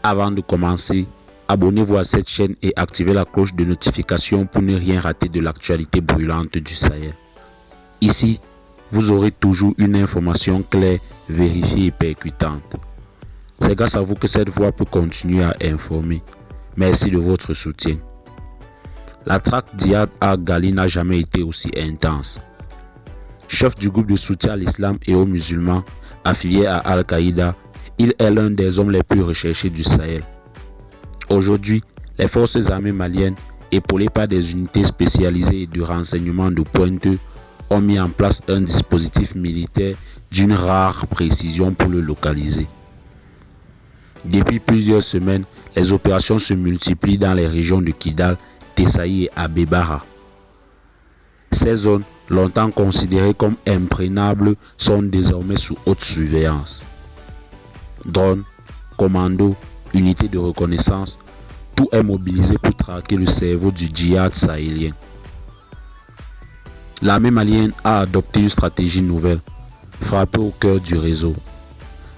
Avant de commencer, abonnez-vous à cette chaîne et activez la cloche de notification pour ne rien rater de l'actualité brûlante du Sahel. Ici, vous aurez toujours une information claire, vérifiée et percutante. C'est grâce à vous que cette voie peut continuer à informer. Merci de votre soutien. La traque d'Iyad Ag-Ghali n'a jamais été aussi intense. Chef du groupe de soutien à l'islam et aux musulmans, affilié à Al-Qaïda, il est l'un des hommes les plus recherchés du Sahel. Aujourd'hui, les forces armées maliennes, épaulées par des unités spécialisées et de renseignement de pointe, ont mis en place un dispositif militaire d'une rare précision pour le localiser. Depuis plusieurs semaines, les opérations se multiplient dans les régions de Kidal, Tessaï et Abebara. Ces zones, longtemps considérées comme imprénables, sont désormais sous haute surveillance. Drones, commandos, unités de reconnaissance, tout est mobilisé pour traquer le cerveau du djihad sahélien. L'armée malienne a adopté une stratégie nouvelle, frapper au cœur du réseau.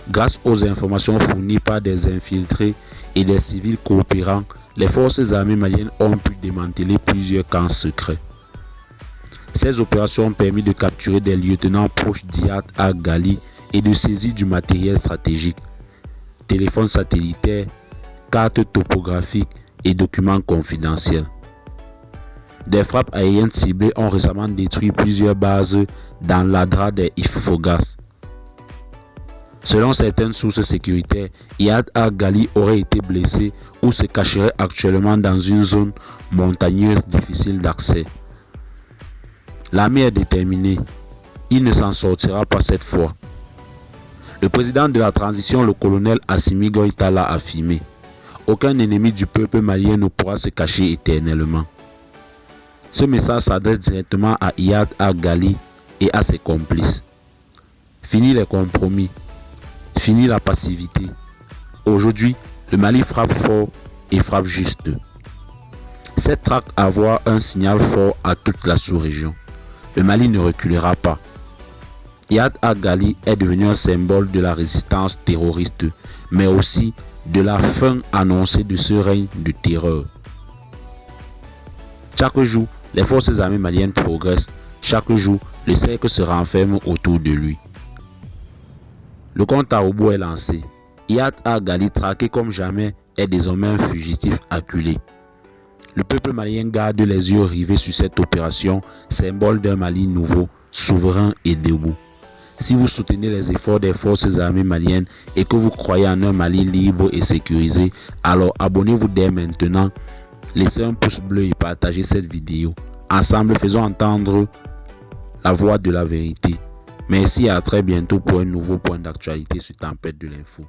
Grâce aux informations fournies par des infiltrés et des civils coopérants, les forces armées maliennes ont pu démanteler plusieurs camps secrets. Ces opérations ont permis de capturer des lieutenants proches d'Iyad Ag-Ghali et de saisir du matériel stratégique, téléphones satellitaires, cartes topographiques et documents confidentiels. Des frappes aériennes ciblées ont récemment détruit plusieurs bases dans l'Adra des Ifogas. Selon certaines sources sécuritaires, Iyad Ag-Ghali aurait été blessé ou se cacherait actuellement dans une zone montagneuse difficile d'accès. L'armée est déterminée. Il ne s'en sortira pas cette fois. Le président de la transition, le colonel Assimi Goïta, l'a affirmé. Aucun ennemi du peuple malien ne pourra se cacher éternellement. Ce message s'adresse directement à Iyad Ag-Ghali et à ses complices. Fini les compromis. Fini la passivité. Aujourd'hui, le Mali frappe fort et frappe juste. Cette traque envoie un signal fort à toute la sous-région. Le Mali ne reculera pas. Iyad Ag-Ghali est devenu un symbole de la résistance terroriste, mais aussi de la fin annoncée de ce règne de terreur. Chaque jour, les forces armées maliennes progressent. Chaque jour, le cercle se renferme autour de lui. Le compte à rebours est lancé. Iyad Ag-Ghali, traqué comme jamais, est désormais un fugitif acculé. Le peuple malien garde les yeux rivés sur cette opération, symbole d'un Mali nouveau, souverain et debout. Si vous soutenez les efforts des forces armées maliennes et que vous croyez en un Mali libre et sécurisé, alors abonnez-vous dès maintenant, laissez un pouce bleu et partagez cette vidéo. Ensemble, faisons entendre la voix de la vérité. Merci et à très bientôt pour un nouveau point d'actualité sur Tempête de l'info.